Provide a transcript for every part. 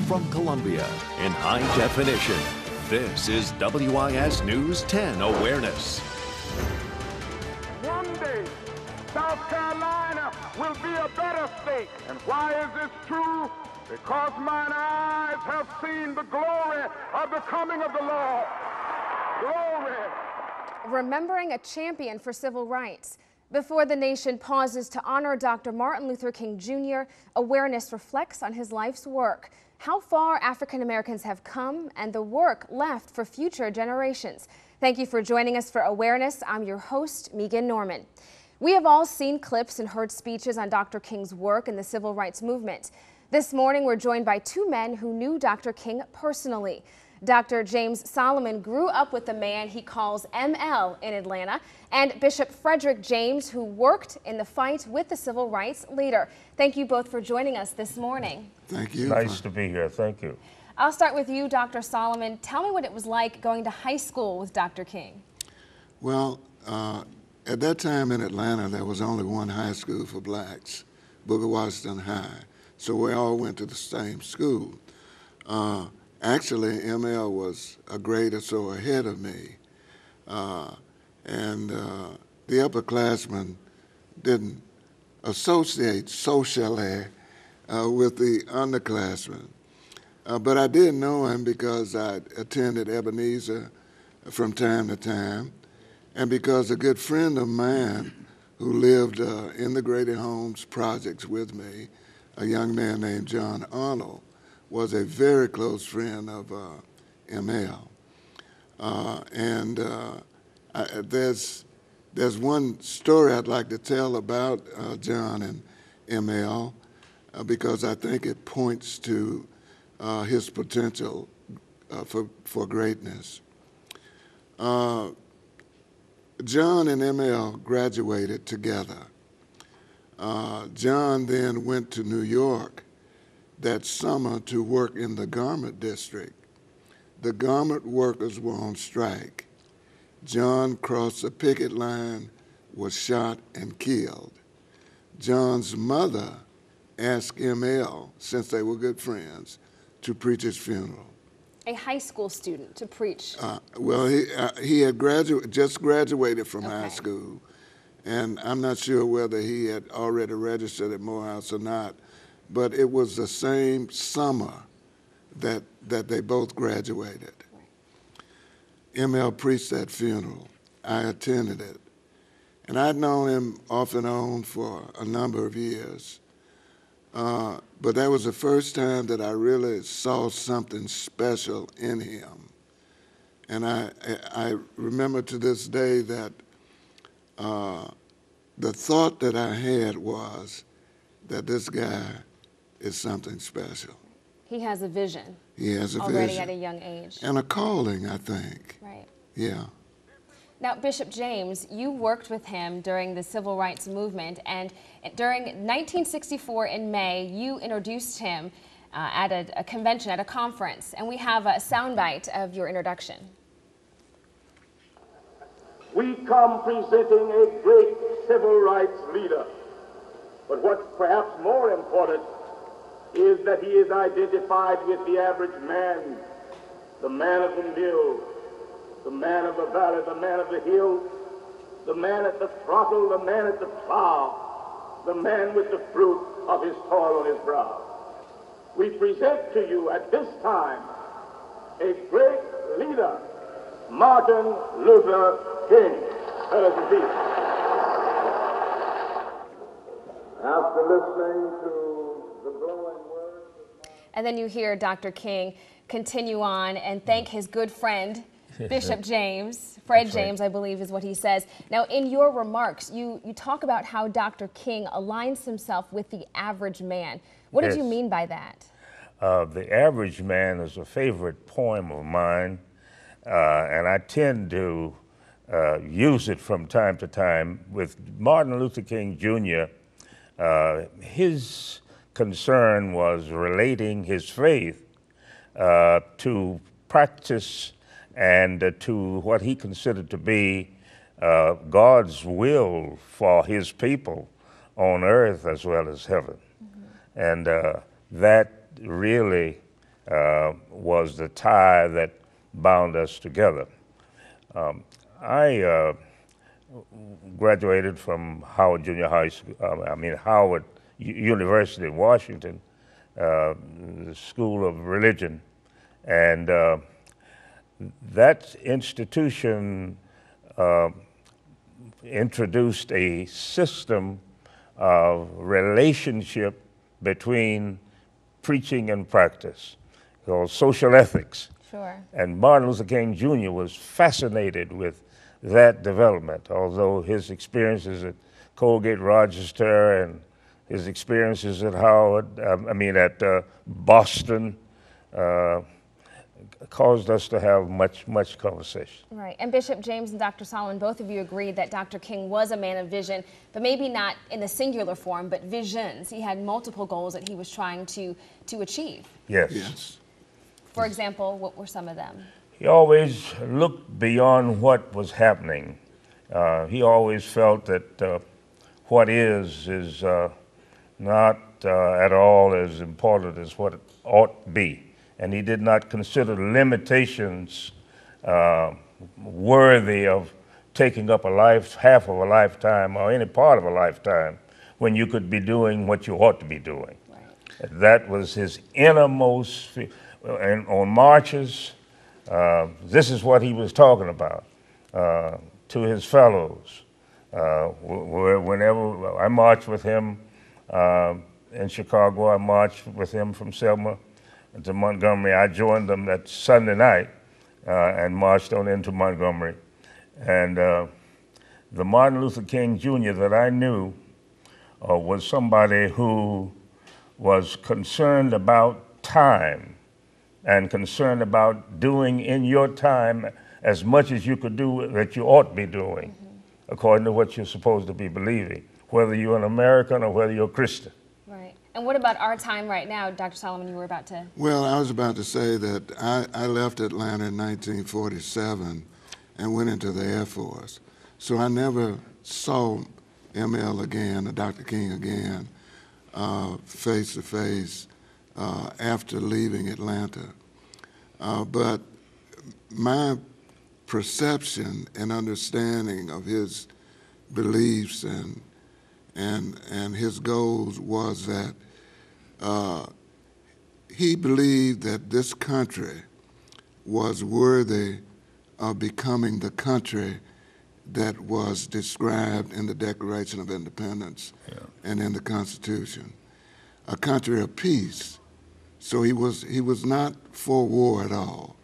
from Columbia in high definition. This is WIS News 10 Awareness. One day, South Carolina will be a better state. And why is this true? Because mine eyes have seen the glory of the coming of the Lord. Glory. Remembering a champion for civil rights. Before the nation pauses to honor Dr. Martin Luther King Jr., Awareness reflects on his life's work, how far African Americans have come, and the work left for future generations. Thank you for joining us for Awareness. I'm your host, Megan Norman. We have all seen clips and heard speeches on Dr. King's work in the civil rights movement. This morning, we're joined by two men who knew Dr. King personally. Dr. James Solomon grew up with the man he calls ML in Atlanta, and Bishop Frederick James, who worked in the fight with the civil rights leader. Thank you both for joining us this morning. Thank you. Nice to be here. Thank you. I'll start with you, Dr. Solomon. Tell me what it was like going to high school with Dr. King. Well, at that time in Atlanta, there was only one high school for blacks, Booker Washington High. So we all went to the same school. Actually, ML was a grade or so ahead of me. And the upperclassmen didn't associate socially with the underclassmen. But I did know him because I attended Ebenezer from time to time, and because a good friend of mine who lived in the Grady Homes projects with me, a young man named John Arnold, was a very close friend of ML. There's one story I'd like to tell about John and ML because I think it points to his potential for greatness. John and ML graduated together. John then went to New York that summer to work in the garment district. The garment workers were on strike. John crossed the picket line, was shot and killed. John's mother asked ML, since they were good friends, to preach his funeral. A high school student to preach. Well, he had just graduated from high school, and I'm not sure whether he had already registered at Morehouse or not, but it was the same summer that they both graduated. ML preached that funeral. I attended it. And I'd known him off and on for a number of years. But that was the first time that I really saw something special in him. And I remember to this day that the thought that I had was that this guy is something special. He has a vision. He has a already vision. At a young age. And a calling, I think. Right. Yeah. Now, Bishop James, you worked with him during the civil rights movement, and during 1964 in May, you introduced him at a convention, at a conference, and we have a soundbite of your introduction. We come presenting a great civil rights leader. But what's perhaps more important is that he is identified with the average man, the man of the mill, the man of the valley, the man of the hill, the man at the throttle, the man at the plow, the man with the fruit of his toil on his brow. We present to you at this time a great leader, Martin Luther King. Let us be. After listening to the glowing words. And then you hear Dr. King continue on and thank his good friend, Bishop James. Fred James, I believe is what he says. Now, in your remarks, you talk about how Dr. King aligns himself with the average man. What did you mean by that? The Average Man is a favorite poem of mine, and I tend to use it from time to time. With Martin Luther King Jr., his concern was relating his faith to practice and to what he considered to be God's will for his people on earth as well as heaven. Mm-hmm. And that really was the tie that bound us together. I graduated from Howard Junior High School, Howard University in Washington, the School of Religion, and that institution introduced a system of relationship between preaching and practice called social ethics. Sure. And Martin Luther King Jr. was fascinated with that development, although his experiences at Colgate Rochester and his experiences at Boston caused us to have much conversation. Right, and Bishop James and Dr. Solomon, both of you agreed that Dr. King was a man of vision, but maybe not in the singular form, but visions. He had multiple goals that he was trying to achieve. Yes. Yes. For example, what were some of them? He always looked beyond what was happening. He always felt that what is not at all as important as what it ought to be. And he did not consider limitations worthy of taking up half of a lifetime or any part of a lifetime when you could be doing what you ought to be doing. Right. That was his innermost, and on marches, this is what he was talking about to his fellows. Whenever I marched with him in Chicago, I marched with him from Selma to Montgomery. I joined them that Sunday night and marched on into Montgomery. And the Martin Luther King Jr. that I knew was somebody who was concerned about time and concerned about doing in your time as much as you could do that you ought to be doing, according to what you're supposed to be believing, whether you're an American or whether you're a Christian. Right. And what about our time right now, Dr. Solomon, you were about to? Well, I was about to say that I left Atlanta in 1947 and went into the Air Force. So I never saw ML again, or Dr. King again, face to face after leaving Atlanta. But my perception and understanding of his beliefs and his goals was that he believed that this country was worthy of becoming the country that was described in the Declaration of Independence and in the Constitution, a country of peace. So he was not for war at all.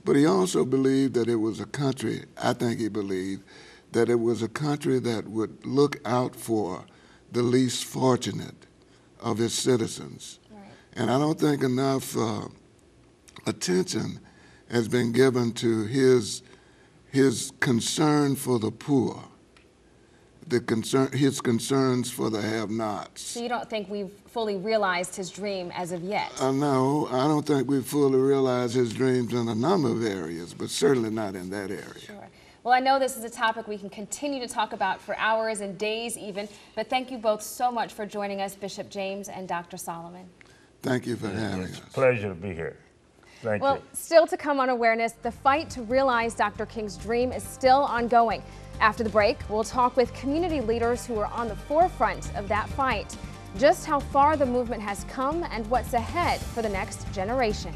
But he also believed that it was a country, I think he believed, that it was a country that would look out for the least fortunate of its citizens. Right. And I don't think enough attention has been given to his concern for the poor, his concerns for the have-nots. So you don't think we've fully realized his dream as of yet? No, I don't think we've fully realized his dreams in a number of areas, but certainly not in that area. Sure. Well, I know this is a topic we can continue to talk about for hours and days even, but thank you both so much for joining us, Bishop James and Dr. Solomon. Thank you for having us. It's a pleasure to be here. Thank you. Well, still to come on Awareness, the fight to realize Dr. King's dream is still ongoing. After the break, we'll talk with community leaders who are on the forefront of that fight, just how far the movement has come and what's ahead for the next generation.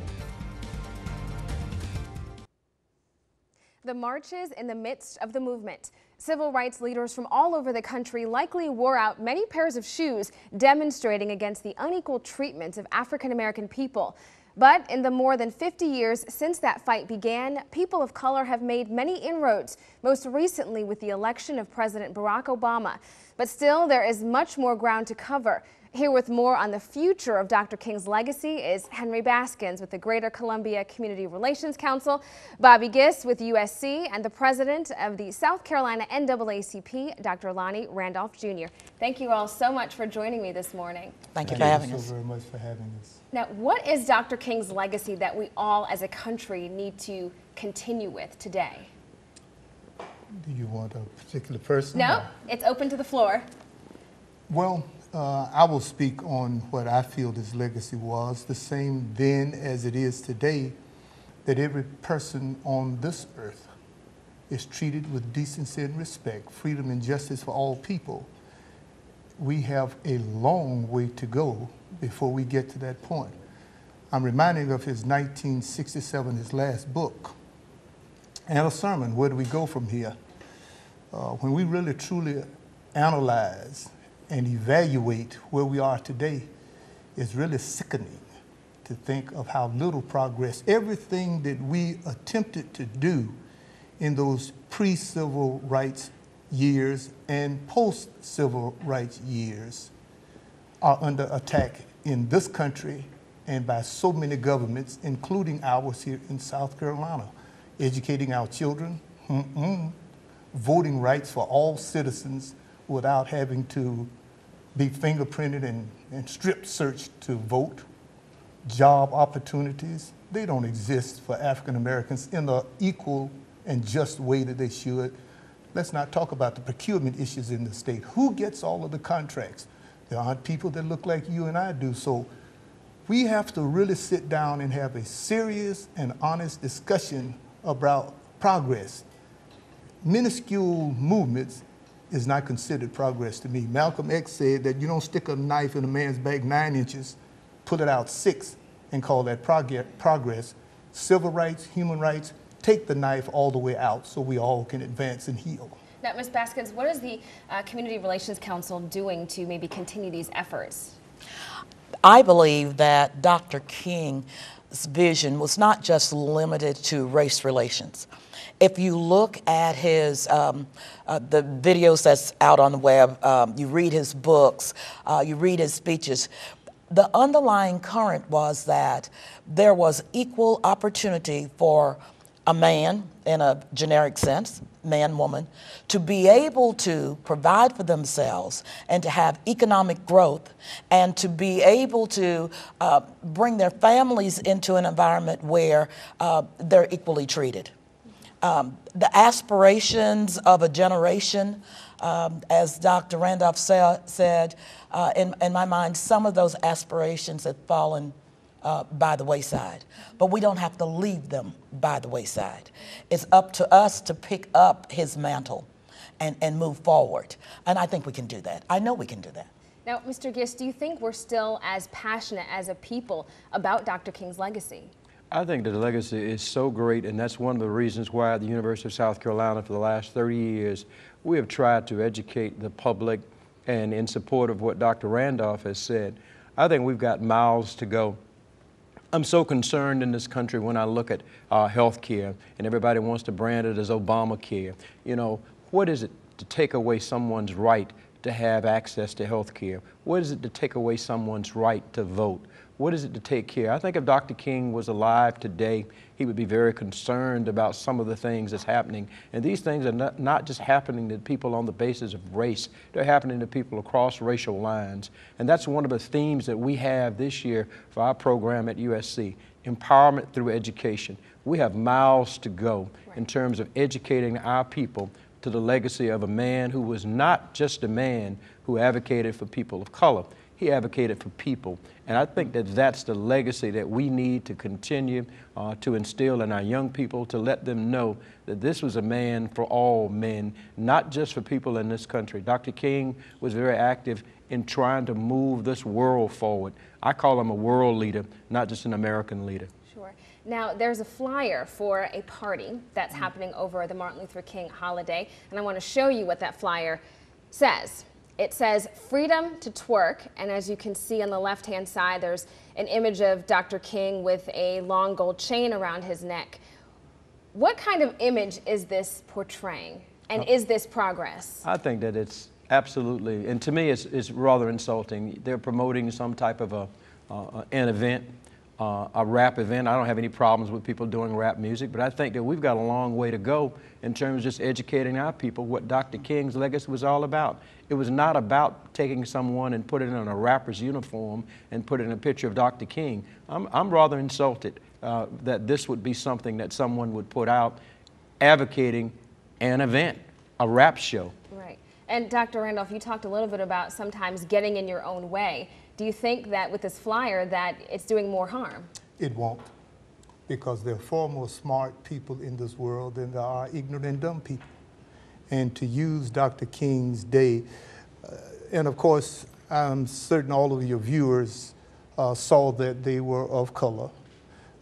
The marches in the midst of the movement. Civil rights leaders from all over the country likely wore out many pairs of shoes demonstrating against the unequal treatment of African American people. But in the more than 50 years since that fight began, people of color have made many inroads, most recently with the election of President Barack Obama. But still, there is much more ground to cover. Here with more on the future of Dr. King's legacy is Henry Baskins with the Greater Columbia Community Relations Council, Bobby Gist with USC, and the president of the South Carolina NAACP, Dr. Lonnie Randolph Jr. Thank you all so much for joining me this morning. Thank you for having us. Thank you so very much for having us. Now, what is Dr. King's legacy that we all as a country need to continue with today? Do you want a particular person? No, it's open to the floor. Well, I will speak on what I feel his legacy was, the same then as it is today, that every person on this earth is treated with decency and respect, freedom and justice for all people. We have a long way to go before we get to that point. I'm reminded of his 1967, his last book, and a sermon, Where Do We Go From Here? When we really truly analyze and evaluate where we are today, it's really sickening to think of how little progress, everything that we attempted to do in those pre-civil rights years and post-civil rights years are under attack in this country and by so many governments, including ours here in South Carolina. Educating our children, voting rights for all citizens without having to be fingerprinted and strip searched to vote. Job opportunities, they don't exist for African Americans in the equal and just way that they should. Let's not talk about the procurement issues in the state. Who gets all of the contracts? There aren't people that look like you and I do. So we have to really sit down and have a serious and honest discussion about progress. Minuscule movements is not considered progress to me. Malcolm X said that you don't stick a knife in a man's back 9 inches, pull it out 6, and call that progress. Civil rights, human rights, take the knife all the way out so we all can advance and heal. Now, Ms. Baskins, what is the Community Relations Council doing to maybe continue these efforts? I believe that Dr. King's vision was not just limited to race relations. If you look at his, the videos that's out on the web, you read his books, you read his speeches, the underlying current was that there was equal opportunity for a man, in a generic sense, man, woman, to be able to provide for themselves and to have economic growth and to be able to bring their families into an environment where they're equally treated. The aspirations of a generation, as Dr. Randolph said, in my mind, some of those aspirations have fallen by the wayside, but we don't have to leave them by the wayside. It's up to us to pick up his mantle and move forward, and I think we can do that. I know we can do that. Now, Mr. Gist, do you think we're still as passionate as a people about Dr. King's legacy? I think that the legacy is so great, and that's one of the reasons why at the University of South Carolina for the last 30 years, we have tried to educate the public, and in support of what Dr. Randolph has said, I think we've got miles to go. I'm so concerned in this country when I look at health care, and everybody wants to brand it as Obamacare. You know, what is it to take away someone's right to have access to health care? What is it to take away someone's right to vote? What is it to take care? I think if Dr. King was alive today, he would be very concerned about some of the things that's happening. And these things are not just happening to people on the basis of race. They're happening to people across racial lines. And that's one of the themes that we have this year for our program at USC, empowerment through education. We have miles to go in terms of educating our people to the legacy of a man who was not just a man who advocated for people of color. He advocated for people. And I think that that's the legacy that we need to continue to instill in our young people, to let them know that this was a man for all men, not just for people in this country. Dr. King was very active in trying to move this world forward. I call him a world leader, not just an American leader. Sure. Now, there's a flyer for a party that's happening over the Martin Luther King holiday, and I want to show you what that flyer says. It says freedom to twerk, and as you can see on the left-hand side, there's an image of Dr. King with a long gold chain around his neck. What kind of image is this portraying, and is this progress? I think that it's absolutely, and to me it's rather insulting. They're promoting some type of an event, a rap event. I don't have any problems with people doing rap music, but I think that we've got a long way to go in terms of just educating our people what Dr. King's legacy was all about. It was not about taking someone and putting in a rapper's uniform and putting a picture of Dr. King. I'm rather insulted that this would be something that someone would put out advocating an event, a rap show. Right. And Dr. Randolph, you talked a little bit about sometimes getting in your own way. Do you think that with this flyer that it's doing more harm? It won't, because there are far more smart people in this world than there are ignorant and dumb people. And to use Dr. King's day, and of course, I'm certain all of your viewers saw that they were of color.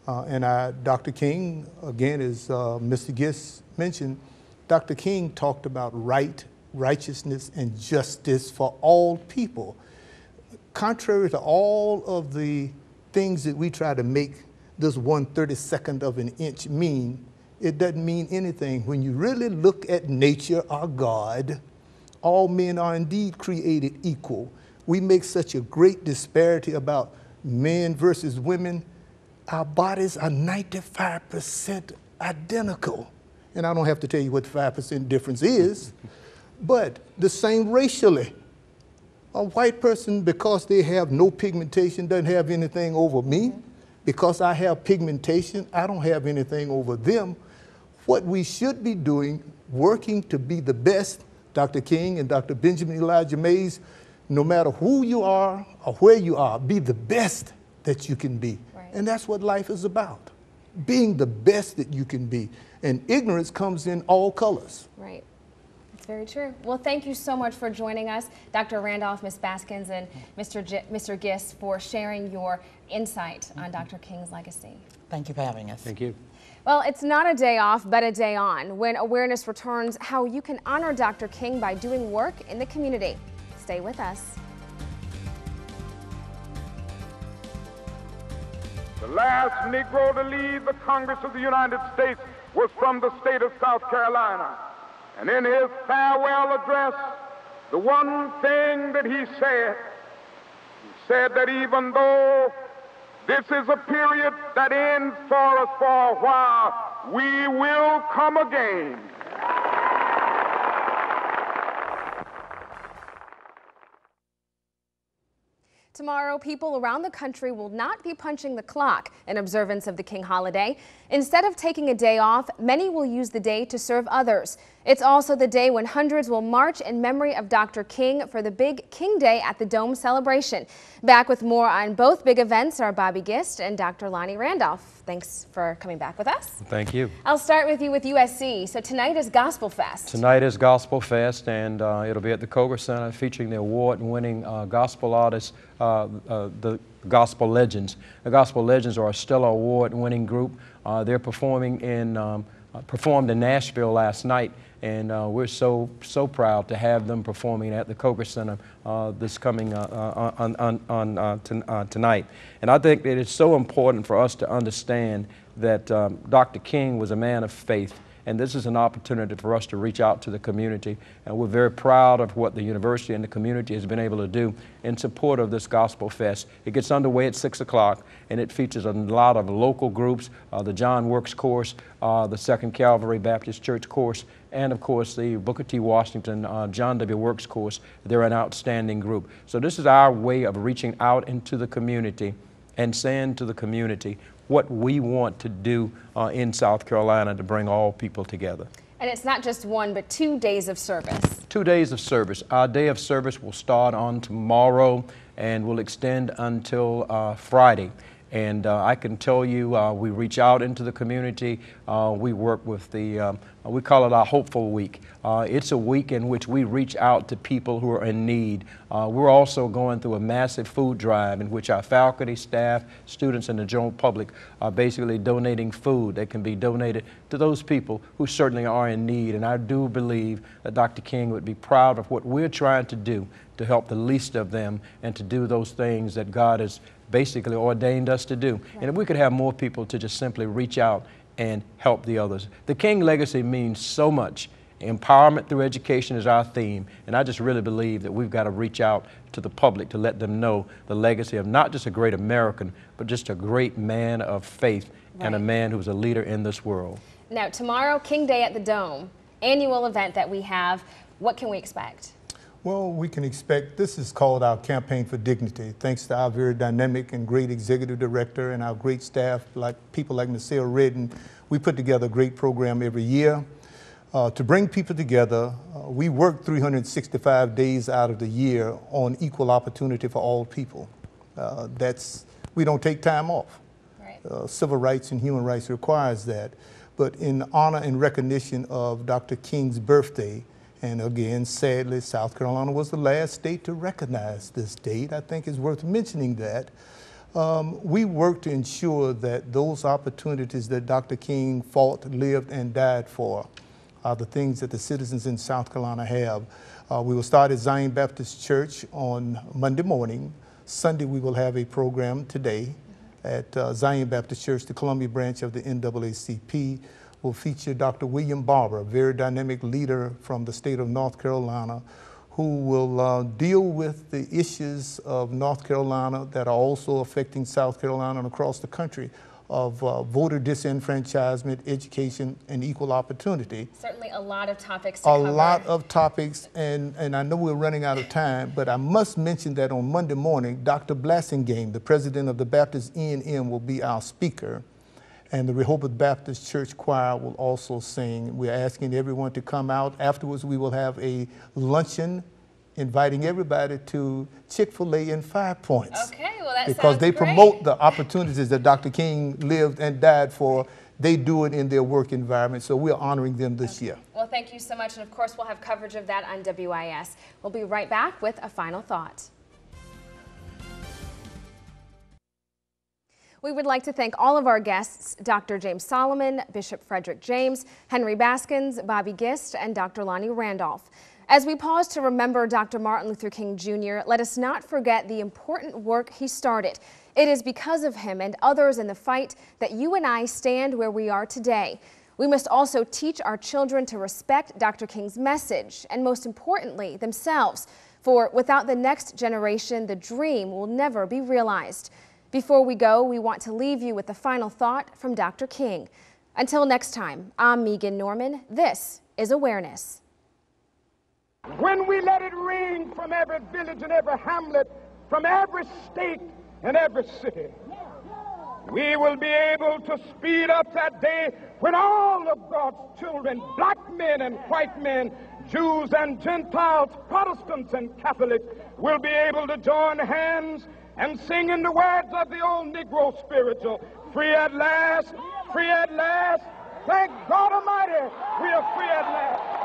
Dr. King, again, as Mr. Gist mentioned, Dr. King talked about righteousness and justice for all people. Contrary to all of the things that we try to make this 1/32 of an inch mean, it doesn't mean anything. When you really look at nature, our God, all men are indeed created equal. We make such a great disparity about men versus women. Our bodies are 95% identical. And I don't have to tell you what the 5% difference is, but the same racially. A white person, because they have no pigmentation, doesn't have anything over me. Because I have pigmentation, I don't have anything over them. What we should be doing, working to be the best, Dr. King and Dr. Benjamin Elijah Mays, no matter who you are or where you are, be the best that you can be. Right. And that's what life is about, being the best that you can be. And ignorance comes in all colors. Right. That's very true. Well, thank you so much for joining us, Dr. Randolph, Ms. Baskins, and Mr. Gist, for sharing your insight on Dr. King's legacy. Thank you for having us. Thank you. Well, it's not a day off, but a day on, when awareness returns how you can honor Dr. King by doing work in the community. Stay with us. The last Negro to lead the Congress of the United States was from the state of South Carolina. And in his farewell address, the one thing that he said that even though this is a period that ends for us for a while, we will come again. Tomorrow, people around the country will not be punching the clock in observance of the King holiday. Instead of taking a day off, many will use the day to serve others. It's also the day when hundreds will march in memory of Dr. King for the big King Day at the Dome celebration. Back with more on both big events are Bobby Gist and Dr. Lonnie Randolph. Thanks for coming back with us. Thank you. I'll start with you with USC. So tonight is Gospel Fest. Tonight is Gospel Fest, and it'll be at the Coger Center featuring the award-winning gospel artists, the Gospel Legends. The Gospel Legends are a stellar award-winning group. They're performed in Nashville last night, and we're so proud to have them performing at the Coger Center this coming tonight. And I think that it's so important for us to understand that Dr. King was a man of faith, and this is an opportunity for us to reach out to the community. And we're very proud of what the university and the community has been able to do in support of this Gospel Fest. It gets underway at 6 o'clock, and it features a lot of local groups, the John Works Course, the 2nd Calvary Baptist Church Course, and of course the Booker T. Washington John W. Works Course. They're an outstanding group. So this is our way of reaching out into the community and saying to the community what we want to do in South Carolina to bring all people together. And it's not just 1, but 2 days of service. 2 days of service. Our day of service will start on tomorrow and will extend until Friday. And I can tell you, we reach out into the community. We work with the, we call it our Hopeful Week. It's a week in which we reach out to people who are in need. We're also going through a massive food drive in which our faculty, staff, students, and the general public are basically donating food that can be donated to those people who certainly are in need. And I do believe that Dr. King would be proud of what we're trying to do to help the least of them and to do those things that God has basically ordained us to do. Right. And if we could have more people to just simply reach out and help the others. The King legacy means so much. Empowerment through education is our theme, and I just really believe that we've got to reach out to the public to let them know the legacy of not just a great American, but just a great man of faith. Right. And a man who's a leader in this world. Now, tomorrow, King Day at the Dome, annual event that we have. What can we expect? Well, we can expect, this is called our Campaign for Dignity. Thanks to our very dynamic and great executive director and our great staff, like people like Ms. Sarah Redden, we put together a great program every year. to bring people together. We work 365 days out of the year on equal opportunity for all people. We don't take time off. Right. Civil rights and human rights requires that. But in honor and recognition of Dr. King's birthday, and again, sadly, South Carolina was the last state to recognize this date. I think it's worth mentioning that. We work to ensure that those opportunities that Dr. King fought, lived, and died for are the things that the citizens in South Carolina have. We will start at Zion Baptist Church on Monday morning. Sunday, we will have a program today at Zion Baptist Church. The Columbia branch of the NAACP will feature Dr. William Barber, a very dynamic leader from the state of North Carolina, who will deal with the issues of North Carolina that are also affecting South Carolina and across the country, of voter disenfranchisement, education, and equal opportunity. Certainly a lot of topics to cover. A lot of topics, and I know we're running out of time, but I must mention that on Monday morning, Dr. Blassingame, the president of the Baptist E&M, will be our speaker, and the Rehoboth Baptist Church Choir will also sing. We're asking everyone to come out. Afterwards, we will have a luncheon inviting everybody to Chick-fil-A in 5 Points. Okay, well that because sounds they great. promote the opportunities that Dr. King lived and died for. They do it in their work environment, so we're honoring them this year. Well, thank you so much, and of course we'll have coverage of that on WIS. We'll be right back with a final thought. We would like to thank all of our guests, Dr. James Solomon, Bishop Frederick James, Henry Baskins, Bobby Gist, and Dr. Lonnie Randolph. As we pause to remember Dr. Martin Luther King Jr., let us not forget the important work he started. It is because of him and others in the fight that you and I stand where we are today. We must also teach our children to respect Dr. King's message and, most importantly, themselves. For without the next generation, the dream will never be realized. Before we go, we want to leave you with the final thought from Dr. King. Until next time, I'm Megan Norman. This is Awareness. When we let it ring from every village and every hamlet, from every state and every city, we will be able to speed up that day when all of God's children, black men and white men, Jews and Gentiles, Protestants and Catholics, will be able to join hands and sing in the words of the old Negro spiritual, free at last, thank God Almighty, we are free at last.